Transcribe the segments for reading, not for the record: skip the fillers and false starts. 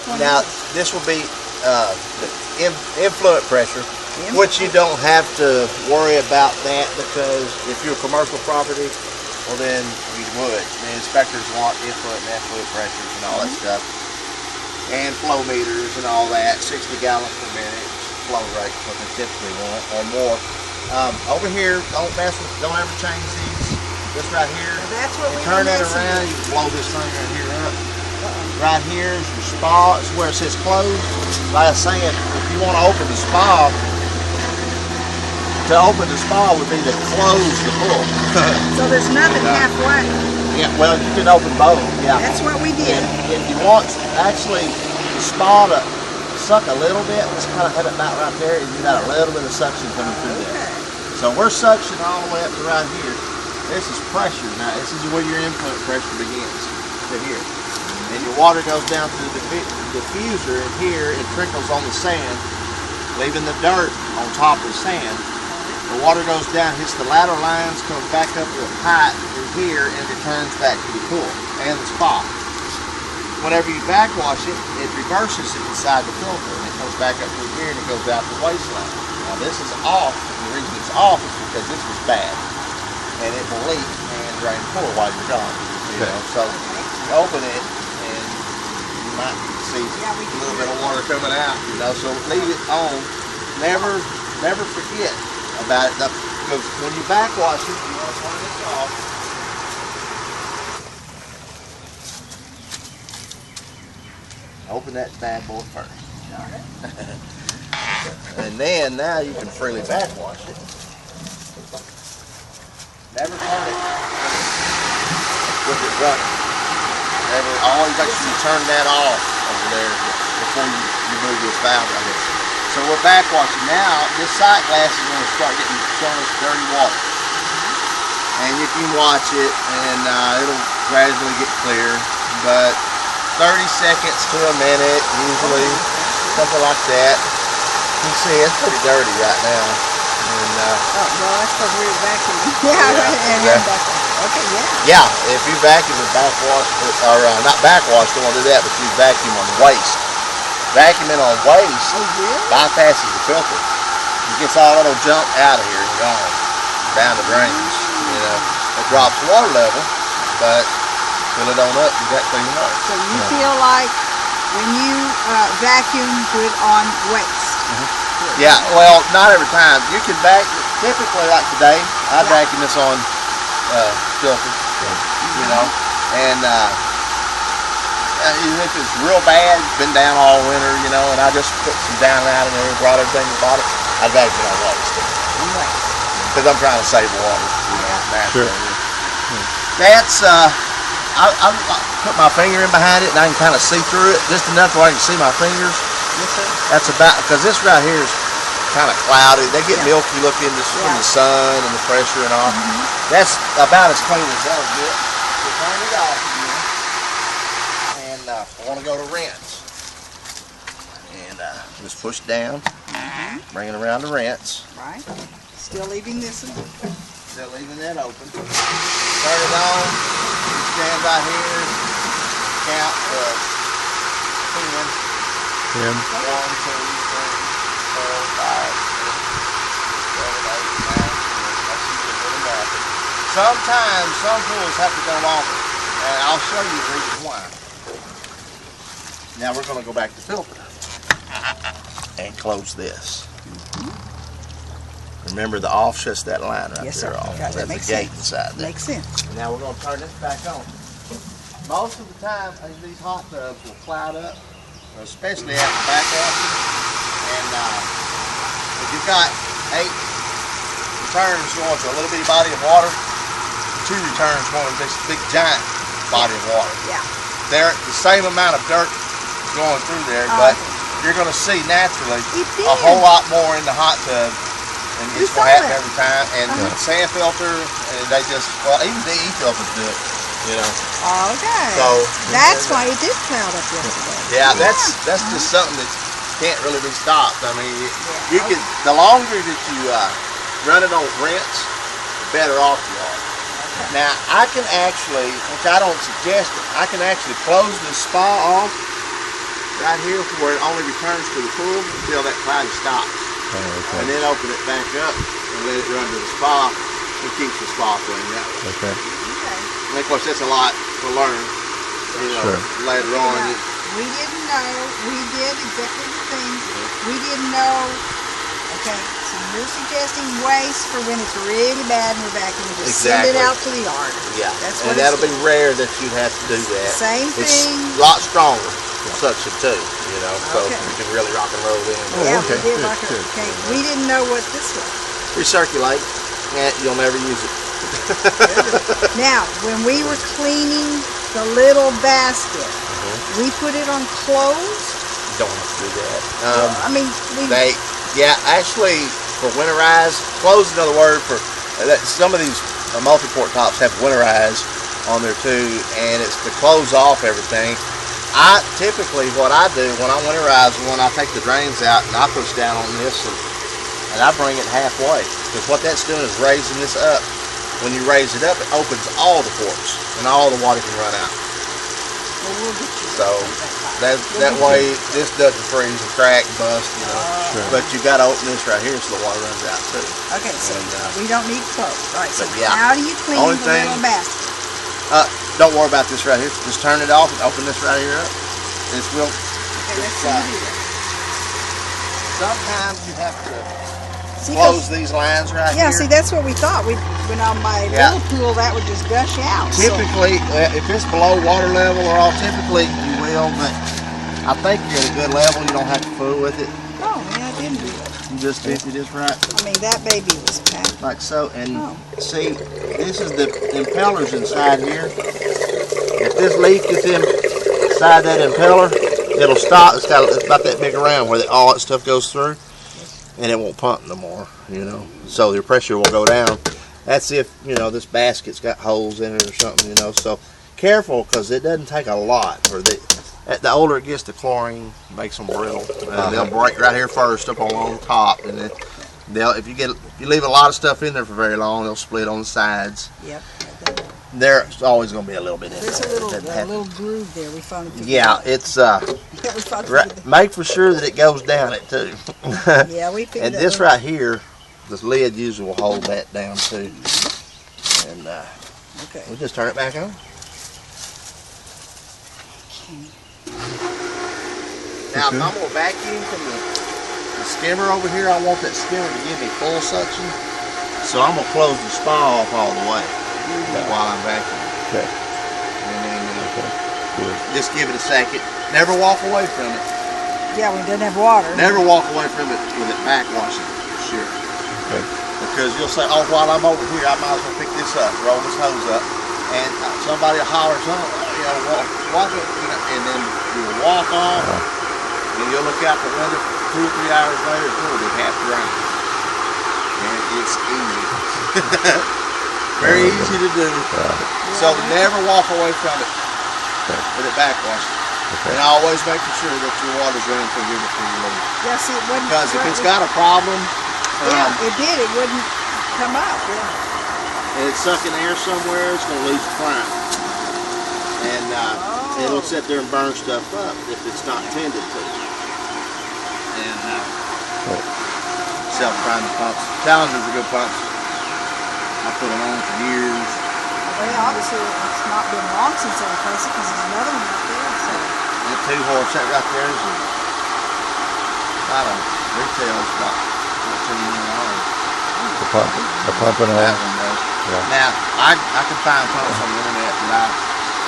one Now, is? this will be influent pressure, which you don't have to worry about that, because if you're a commercial property, well then you would. The inspectors want influent and effluent pressures and all that stuff. And flow meters and all that, 60 gallons per minute flow rate, what they typically want, or more. Over here, don't ever change these. This right here, That's what we turn were that messing around, with. you can blow this thing right here up. Right here is your spa. It's where it says closed. Like I was saying, if you want to open the spa, would be to close the pool. So there's nothing halfway. Yeah, well, you can open both. Yeah. That's what we did. And if you want actually the spa to suck a little bit, just kind of hit it about right there, and you got a little bit of suction coming through there. So we're suctioning all the way up to right here. This is pressure. Now, this is where your influent pressure begins, to here. And your water goes down to the diffuser, and here it trickles on the sand, leaving the dirt on top of the sand. The water goes down, hits the ladder lines, comes back up to the pipe through here, and returns back to the pool and the spa. Whenever you backwash it, it reverses it inside the filter, and it comes back up through here, and it goes out the wasteland. Now this is off, and the reason it's off is because this was bad, and it will leak and drain the pool while you're gone. You know, so you open it, and you might see a little bit of water coming out. You know, so leave it on. Never forget about it, because when you backwash it, you want to turn this off. Open that bad boy first. And then now you can freely backwash it. Never turn it with it running. Always make sure you turn that off over there before you move this valve right here. So we're backwashing now. This sight glass is going to start showing us dirty water. And you can watch it, and it'll gradually get clear. But 30 seconds to a minute, usually, something like that. You can see it's pretty dirty right now. And, well, that's because we were vacuuming. Okay, yeah, if you vacuum and backwash, or not backwash, don't want to do that, but you vacuum on waste. Vacuuming on waste bypasses the filter. It gets all that old junk out of here and gone down the drains. You know, it drops water level, but fill it on up, you got clean water. So you feel like when you vacuum, put on waste. Yeah, well, not every time. You can vacuum, typically like today, I vacuum this on filter, you know, and even if it's real bad, it's been down all winter, you know, and I just put some down out in there, brought everything to the bottom, I'd vacuum on waste. Because I'm trying to save water, you know, naturally. Sure. That's, I put my finger in behind it and I can kind of see through it, just enough where I can see my fingers. Yes, sir. That's about, because this right here is kind of cloudy. They get milky looking just from the sun and the pressure and all. That's about as clean as that'll get. So turn it off again. And I want to go to rinse. And just push down, bring it around to rinse. Right. Still leaving this one. Still leaving that open. Turn it on. You stand right here. Count to 10. 1, 2, 3, 4, 5, 6, 7, 8, 9, 10. Sometimes some pools have to go longer, and I'll show you the reason why. Now we're going to go back to filter and close this. Remember, the off shuts that line right there off. That That's the gate inside there. Makes sense. Now we're going to turn this back on. Most of the time, these hot tubs will cloud up, especially after backwashing. And if you've got 8 returns going to a little bitty body of water, 2 returns going to this big giant body of water. Yeah. They're the same amount of dirt going through there, but you're going to see naturally a whole lot more in the hot tub. And it's going to happen every time. And the sand filter, and they just, well, even the DE filters do it, you know. Okay. So that's why it did cloud up yesterday. Yeah, that's just something that can't really be stopped. I mean, you can, the longer that you run it on rinse, the better off you are. Now, I can actually, which I don't suggest it, I can actually close the spa off right here where it only returns to the pool until that cloudy stops. Oh, okay. And then open it back up and let it run to the spa. It keeps the spa clean that way. Okay. And of course, that's a lot to learn, you know, Sure. later on. We didn't know. We did exactly the thing. We didn't know. Okay, so you're suggesting waste for when it's really bad and we're vacuuming. Just send it Exactly. out to the yard. Yeah, That's and what that'll it's be rare that you'd have to do that. Same It's thing. a lot stronger suction too, you know, so Okay. you can really rock and roll in. Yeah, okay, we did good, like it. good. Okay, we didn't know what this was. Recirculate, and you'll never use it. Now, when we were cleaning the little basket, we put it on closed. Don't have to do that. I mean, Actually, for winterized, close is another word for that. Some of these multi-port tops have winterized on there too, and it's to close off everything. I typically, what I do when I winterize, when I take the drains out and I push down on this and I bring it halfway, because what that's doing is raising this up. When you raise it up, it opens all the ports and all the water can run out. well, we'll get you So that way this doesn't freeze and crack and bust, you know. Sure. But you got to open this right here so the water runs out too. Okay, so And, we don't need clothes. All right, so but yeah. how do you clean Only the thing- little basket? Don't worry about this right here. Just turn it off and open this right here up. It's real. Okay, let's see you do that. Sometimes you have to See, close these lines right yeah, here. see, that's what we thought. When on my Yeah. little pool, that would just gush out. So, Typically, if it's below water level or all, typically you will, but I think you're at a good level. You don't have to fool with it. oh, yeah, I didn't do it. You just empty this right I mean, that baby was packed. like so. And Oh. see, this is the impellers inside here. If this leak is inside that impeller, it'll stop. It's about that big around where all that stuff goes through, and it won't pump no more. You know, so your pressure will go down. That's if this basket's got holes in it or something. So careful, because it doesn't take a lot. The older it gets, the chlorine makes them brittle, and they'll break right here first up on the top, and then if you leave a lot of stuff in there for very long, they'll split on the sides. Yep. There's always going to be a little bit in There's there. a It doesn't have to- little groove there. We found it. Yeah, it's Yeah, we found it. make for sure that it goes down it too. Yeah, we figured And that this little- right here, this lid usually will hold that down too. And Okay. we'll just turn it back on. Now, if I'm going to vacuum from the skimmer over here, I want that skimmer to give me full suction. So I'm going to close the spa off all the way while I'm vacuuming. Okay. And then Good. just give it a second. Never walk away from it. Yeah, we didn't have water. Never walk away from it with it backwashing, for sure. Okay. Because you'll say, oh, while I'm over here, I might as well pick this up, roll this hose up, and somebody will holler something, watch it, and then you'll walk off, and you'll look out the window 2 or 3 hours later, it'll be half dry. And it's easy. Very easy to do. So never walk away from it with it backwashing. Okay. And always make sure that your water's running through here before you leave. Yeah, see, it wasn't. Because if it's got a problem, Yeah, it did. It wouldn't come up. Yeah. and it's sucking air somewhere, it's going to lose the prime. And it'll sit there and burn stuff up if it's not tended to. And self-priming pumps. Challengers are good pumps. I put them on for years. Well, obviously, it's not been long since they replaced it because there's another one out there. So. That 2-horse set right there is about a retail's about $14 million. The pump and That all. one does. Yeah. Now, I can find pumps on the internet that I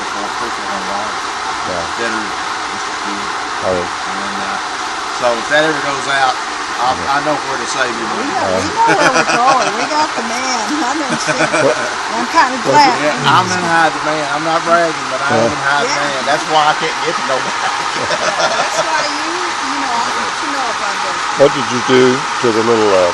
for $1,500 Yeah. that are just a few. Oh, And so if that ever goes out, I know where to save you We money. know where we're going. We got the man. I understand. I'm kind of glad. Yeah, I'm in high demand. I'm not bragging, but I'm in high Yeah. demand. That's why I can't get to nobody. That's why I'll let you know if I'm going. what did you do to the little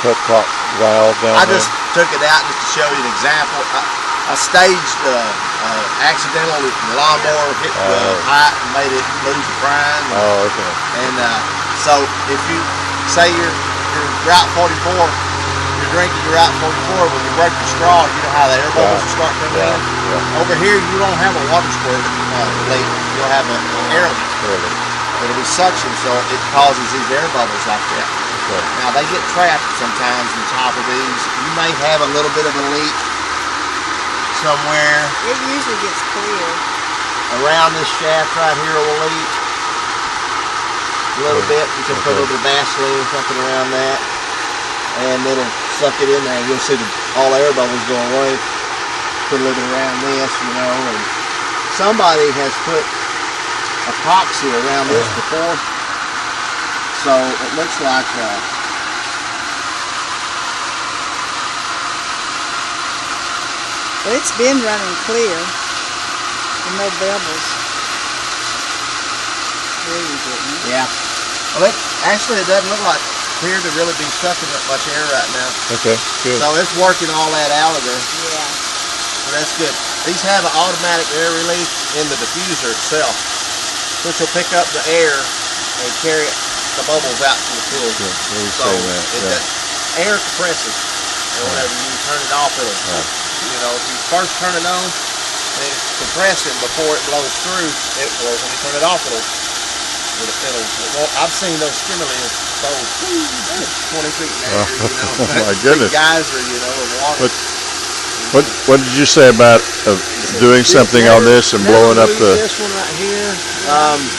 cut top valve down I there? just took it out just to show you an example. I staged accidentally the lawnmower hit the height and made it lose the prime. Oh, okay. And so if you say you're Route 44, you're drinking your Route 44, when you break the straw, you know how the air bubbles will start coming in. Yeah. Over here, you don't have a water squirt leak. You'll have an air leak. Really. It'll be suction, so it causes these air bubbles like that. Okay. Now they get trapped sometimes on top of these. You may have a little bit of a leak somewhere It usually gets clear. around this shaft right here will leak a little bit. You can put a little bit of Vaseline or something around that, and it'll suck it in there. You'll see all the air bubbles go away. Put a little bit around this, you know, and somebody has put epoxy around this before, so it looks like But it's been running clear. And no bubbles. Really didn't. yeah. Well, it doesn't look like clear to really be sucking up much air right now. Okay, good. So it's working all that out of there. Yeah. So that's good. These have an automatic air release in the diffuser itself, which will pick up the air and carry the bubbles out to the pool. Yeah, what are you So saying that? air compresses, and whenever you turn it off, it'll, you know, if you first turn it on, and it's compressing before it blows through, it will, when you turn it off, it won't, I've seen those stimulants blow 20 feet in there, you know. Oh, my Big goodness. geyser, you know, of water. What did you say about doing something on this and blowing up the? This one right here,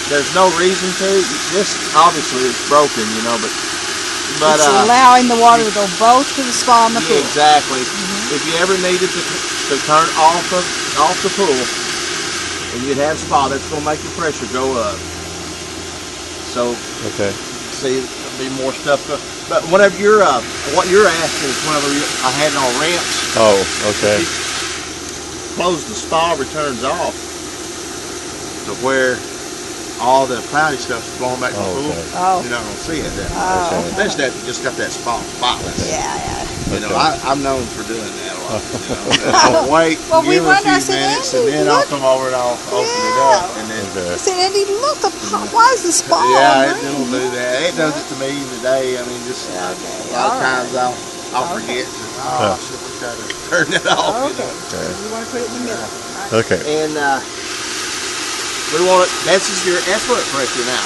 there's no reason to. This obviously is broken, you know, but It's allowing the water to go both to the spa and the pool. exactly. If you ever needed to turn off the pool, and you'd have spa, that's going to make your pressure go up. So Okay. see, there'll be more stuff. But whenever you're what you're asking is whenever I had it on ramps. Oh, okay. Close the spa returns off to where all the cloudy stuff's blowing back to the pool. Okay. Oh. You're not gonna see it then. Oh. Especially if you just got that spa spotless. Yeah, yeah. You know, Okay. I'm known for doing that a lot. You know? I'll wait, Well, we give it a wonder, I few said, minutes, Andy, and then I'll look. come over and I'll open it up, and then. Okay. I said, Andy, look, why is the spa Yeah, green? it'll do that. It does it to me today. I mean, just Okay, a lot of all right. times I'll forget. Oh, I should have tried to turn it off. Oh, You okay. know? So you want to put it in the middle. Right. Okay. And we want it. This is your effluent pressure now.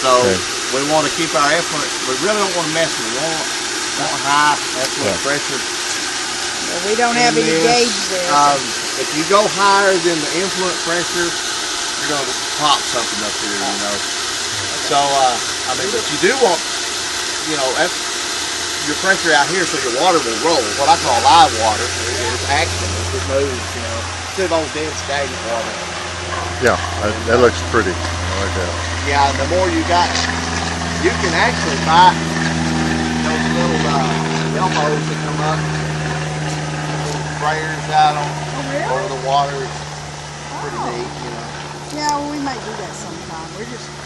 So Okay. we want to keep our effluent. We really don't want to mess with it. We want high effluent pressure. Well, we don't have in any this. gauge there. If you go higher than the influent pressure, you're going to pop something up here. You know. So I mean, but you do want, you know, your pressure out here, so your water will roll. What I call live water. It's action. It moves. You know, instead of old dead stagnant water. Yeah, that looks pretty. I like that. Yeah, the more you got, you can actually buy those little elbows that come up, little sprayers out on really? over the water. It's pretty neat, you know. Yeah, well, we might do that sometime. We're just